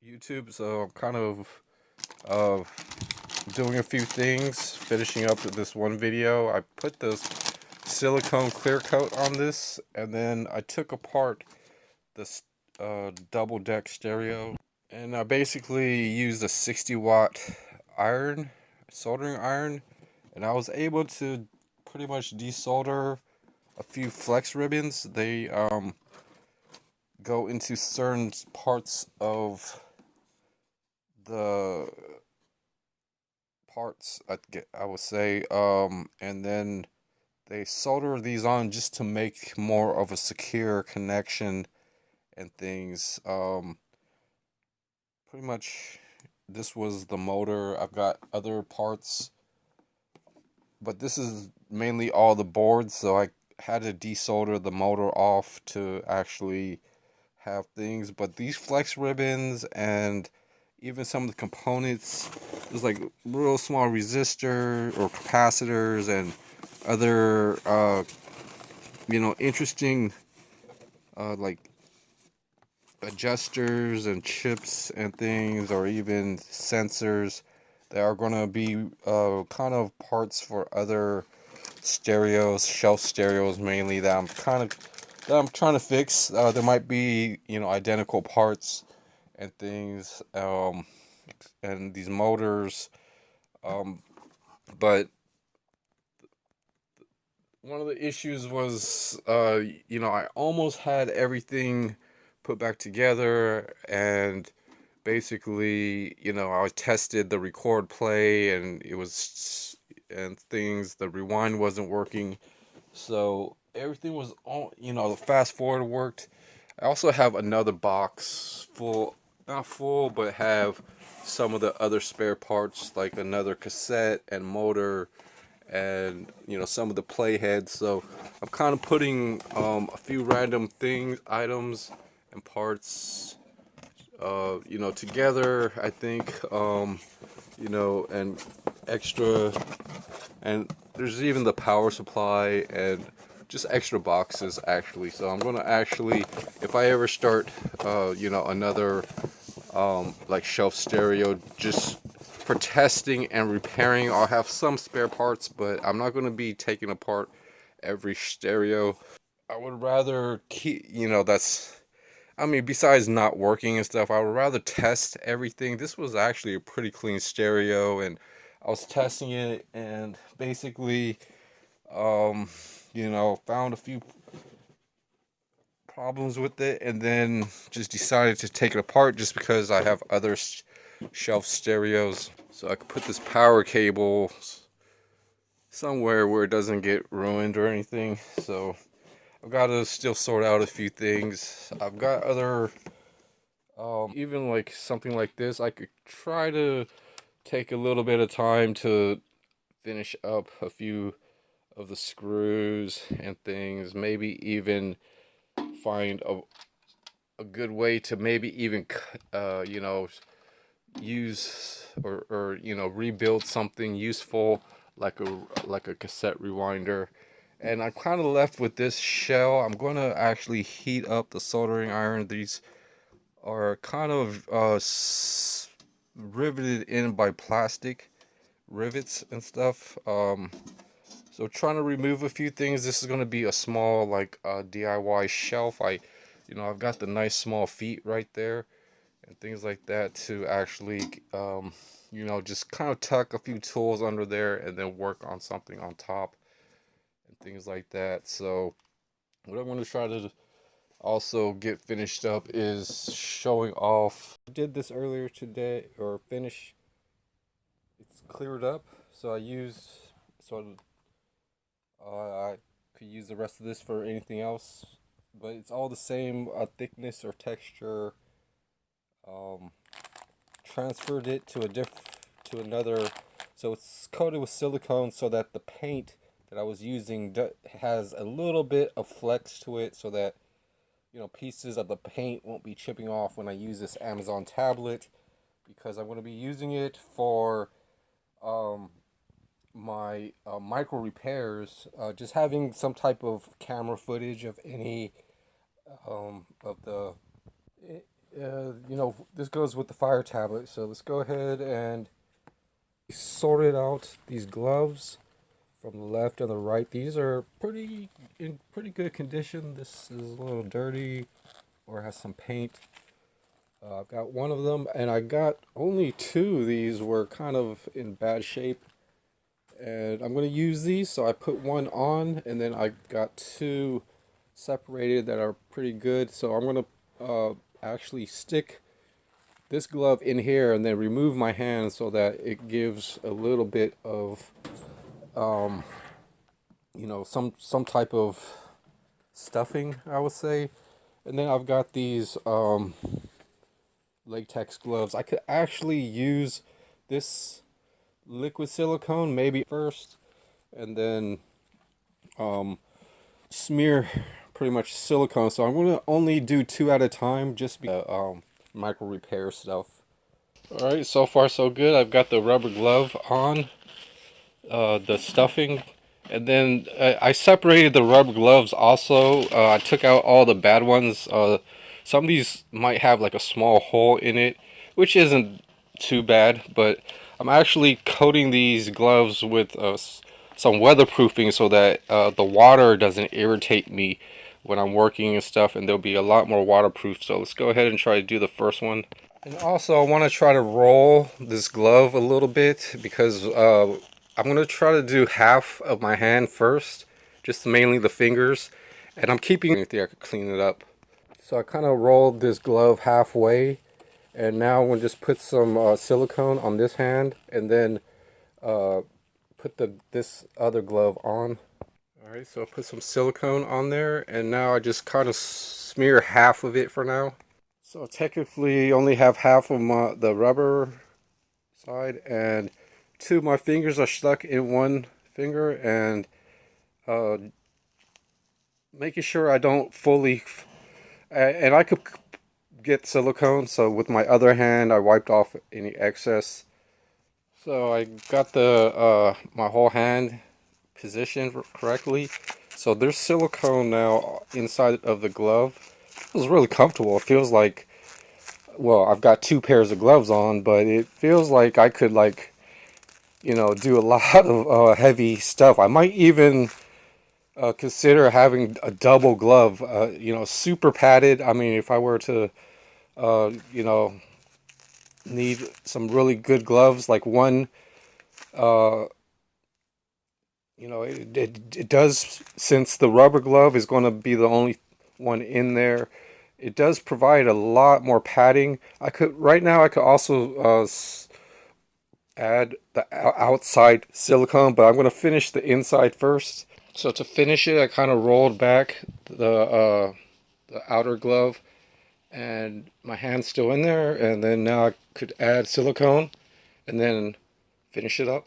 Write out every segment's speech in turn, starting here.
YouTube, so I'm kind of uh, doing a few things, finishing up this one video. I put this silicone clear coat on this, and then I took apart this double deck stereo, and I basically used a 60-watt iron, soldering iron, and I was able to pretty much desolder a few flex ribbons. They go into certain parts of the parts I would say, and then they solder these on just to make more of a secure connection and things. Pretty much this was the motor. I've got other parts, but this is mainly all the boards, so I had to desolder the motor off to actually have things. But these flex ribbons and even some of the components, there's like real small resistor or capacitors and other interesting like adjusters and chips and things, or even sensors that are going to be kind of parts for other stereos, shelf stereos mainly, that I'm trying to fix. There might be identical parts and things, and these motors, um, but one of the issues was, I almost had everything put back together, and basically, I tested the record play, and and things, the rewind wasn't working. So everything was all, the fast forward worked. I also have another box full, not full, but have some of the other spare parts, like another cassette and motor, and some of the playheads. So I'm kind of putting a few random things, items, and parts, together. I think, and extra, and there's even the power supply and just extra boxes actually. So I'm gonna actually, if I ever start, another like shelf stereo, just for testing and repairing, I'll have some spare parts, but I'm not gonna be taking apart every stereo. I would rather keep, I mean, besides not working and stuff, I would rather test everything. This was actually a pretty clean stereo, and I was testing it, and basically, um, found a few problems with it, and then just decided to take it apart just because I have other shelf stereos, so I could put this power cable somewhere where it doesn't get ruined or anything. So I've got to still sort out a few things. I've got other, even like something like this, I could try to take a little bit of time to finish up a few of the screws and things. Maybe even find a good way to maybe even, use or rebuild something useful like a cassette rewinder. And I'm kind of left with this shell. I'm going to actually heat up the soldering iron. These are kind of riveted in by plastic rivets and stuff. So trying to remove a few things. This is going to be a small like DIY shelf. I've got the nice small feet right there and things like that to actually, just kind of tuck a few tools under there and then work on something on top and things like that. So what I want to try to also get finished up is showing off. I did this earlier today, or finish. It's cleared up, so so I could use the rest of this for anything else, but it's all the same thickness or texture. Um, Transferred it to another, so it's coated with silicone so that the paint that I was using has a little bit of flex to it, so that pieces of the paint won't be chipping off when I use this Amazon tablet, because I'm going to be using it for um, my micro repairs, just having some type of camera footage of any of the you know, this goes with the fire tablet. So let's go ahead and sorted out these gloves from the left and the right. These are in pretty good condition. This is a little dirty or has some paint. I've got one of them, and I got only two of these were kind of in bad shape. And I'm going to use these, so I put one on, and then I got two separated that are pretty good. So I'm going to actually stick this glove in here and then remove my hand so that it gives a little bit of you know, some type of stuffing, I would say. And then I've got these latex gloves. I could actually use this liquid silicone maybe first, and then smear pretty much silicone. So I'm going to only do two at a time, just because micro repair stuff. All right, so far so good. I've got the rubber glove on, the stuffing, and then I separated the rubber gloves also. I took out all the bad ones. Some of these might have like a small hole in it, which isn't too bad, but I'm actually coating these gloves with some weatherproofing so that the water doesn't irritate me when I'm working and stuff, and they'll be a lot more waterproof. So let's go ahead and try to do the first one. And also I want to try to roll this glove a little bit because I'm going to try to do half of my hand first, just mainly the fingers, and I'm keeping anything I could clean it up. So I kind of rolled this glove halfway, and now I'm going to just put some silicone on this hand and then put this other glove on. Alright, so I put some silicone on there, and now I just kind of smear half of it for now. So I technically only have half of the rubber side, and two of my fingers are stuck in one finger, and uh, making sure I don't fully, and I could get silicone, so with my other hand I wiped off any excess. So I got the my whole hand positioned correctly. So there's silicone now inside of the glove. It feels really comfortable. It feels like, well, I've got two pairs of gloves on, but it feels like I could, like, you know, do a lot of heavy stuff. I might even consider having a double glove, you know, super padded. I mean, if I were to, you know, need some really good gloves, like one, uh, you know, it does, since the rubber glove is going to be the only one in there, it does provide a lot more padding. Right now, I could also add the outside silicone, but I'm going to finish the inside first. So to finish it, I kind of rolled back the outer glove, and my hand's still in there, and then now I could add silicone and then finish it up.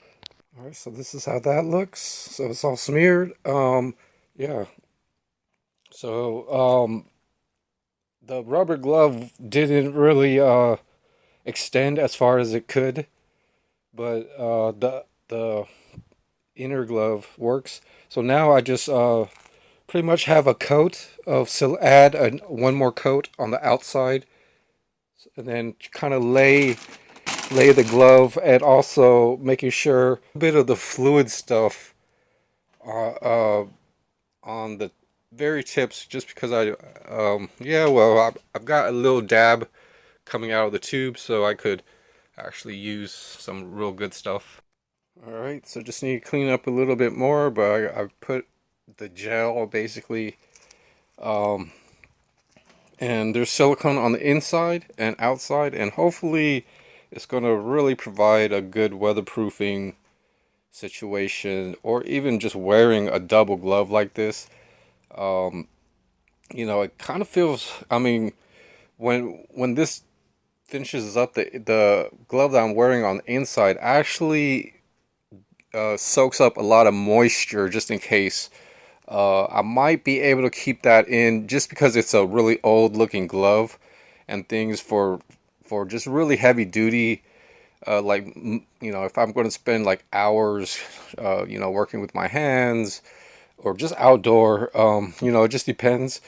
All right, so this is how that looks. So it's all smeared. Yeah. So the rubber glove didn't really extend as far as it could, but the inner glove works. So now I just pretty much have a coat of, add one more coat on the outside, and then kind of lay the glove, and also making sure a bit of the fluid stuff on the very tips, just because yeah, well, I've got a little dab coming out of the tube, so I could actually use some real good stuff. Alright, so just need to clean up a little bit more, but I've put the gel basically, and there's silicone on the inside and outside, and hopefully it's going to really provide a good weatherproofing situation, or even just wearing a double glove like this. You know, it kind of feels, I mean, when this finishes up, the glove that I'm wearing on the inside actually soaks up a lot of moisture, just in case. I might be able to keep that in, just because it's a really old looking glove, and things for just really heavy duty, like, you know, if I'm going to spend like hours, you know, working with my hands, or just outdoor, you know, it just depends,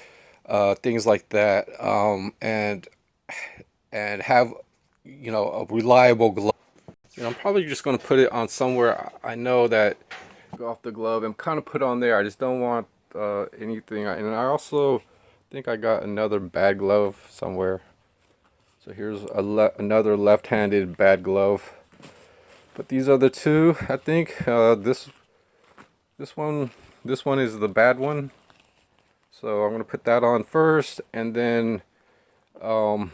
things like that. And and have, you know, a reliable glove. You know, I'm probably just going to put it on somewhere I know that go off the glove and kind of put on there. I just don't want anything. And I also think I got another bad glove somewhere. So here's another left-handed bad glove. But these are the two, I think. This one this one is the bad one. So I'm gonna put that on first, and then um,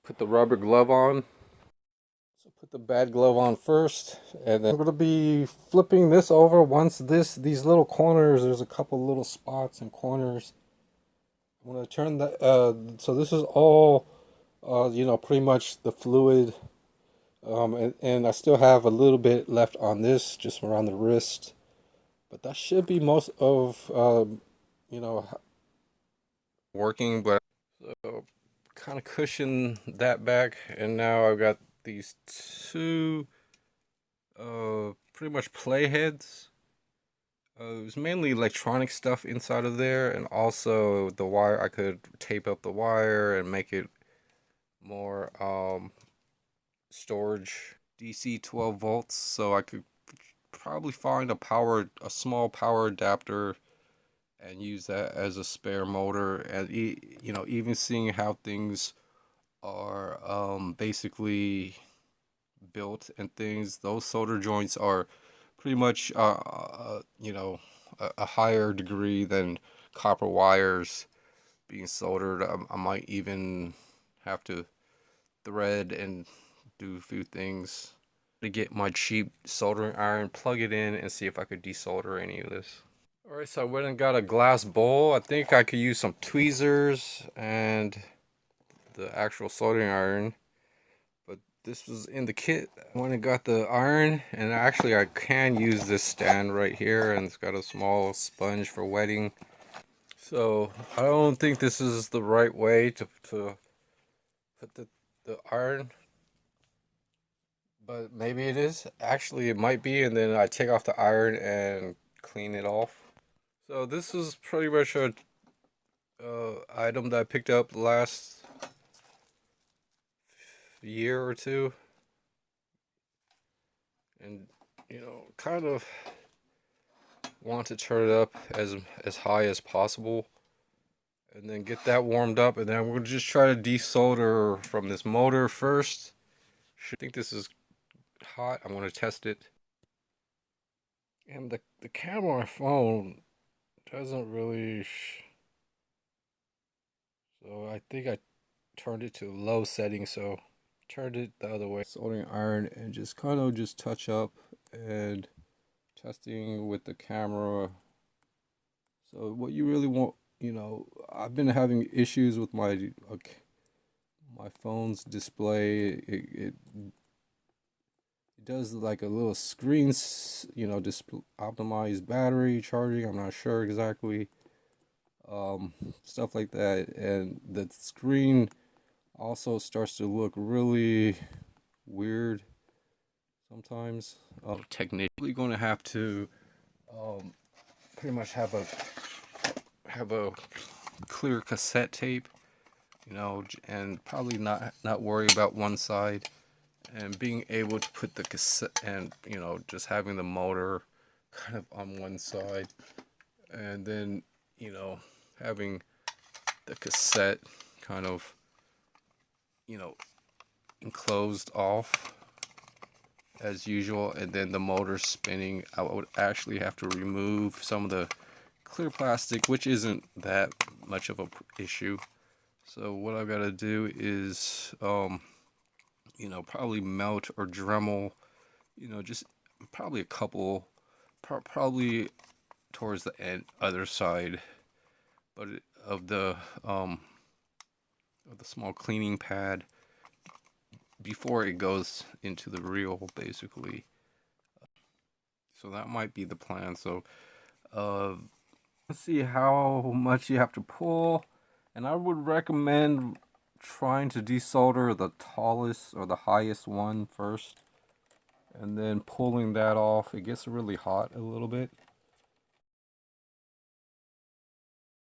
put the rubber glove on. So put the bad glove on first, and then I'm gonna be flipping this over once these little corners. There's a couple little spots and corners. I'm gonna turn that. So this is all, you know, pretty much the fluid. And I still have a little bit left on this, just around the wrist. But that should be most of, you know, working. But so kind of cushion that back, and now I've got these two, pretty much playheads. It was mainly electronic stuff inside of there, and also the wire. I could tape up the wire and make it more storage. DC 12 volts, so I could probably find a small power adapter and use that as a spare motor. And you know, even seeing how things are basically built and things, those solder joints are pretty much you know, a higher degree than copper wires being soldered. I might even have to thread and do a few things to get my cheap soldering iron, plug it in, and see if I could desolder any of this. Alright, so I went and got a glass bowl. I think I could use some tweezers and the actual soldering iron, but this was in the kit. I went and got the iron, and actually I can use this stand right here, and it's got a small sponge for wetting. So I don't think this is the right way to put the iron, but maybe it is. Actually, it might be, and then I take off the iron and clean it off. So this is pretty much a item that I picked up last year or two, and you know, kind of want to turn it up as high as possible, and then get that warmed up, and then we'll just try to desolder from this motor first. I think this is hot. I'm going to test it. And the camera on my phone doesn't really so I think I turned it to low setting, so turned it the other way. Soldering iron and just kind of just touch up and testing with the camera. So what you really want, you know, I've been having issues with my phone's display. It does like a little screen, you know, optimize battery charging. I'm not sure exactly, stuff like that, and the screen also starts to look really weird sometimes. Technically going to have to pretty much have a clear cassette tape, you know, and probably not worry about one side, and being able to put the cassette, and you know, just having the motor kind of on one side, and then you know, having the cassette kind of, you know, enclosed off as usual, and then the motor spinning. I would actually have to remove some of the clear plastic, which isn't that much of a issue. So what I've got to do is, you know, probably melt or Dremel, you know, just probably a couple, probably towards the other side, but of the small cleaning pad before it goes into the reel, basically. So that might be the plan. So, let's see how much you have to pull, and I would recommend trying to desolder the tallest or the highest one first, and then pulling that off. It gets really hot a little bit.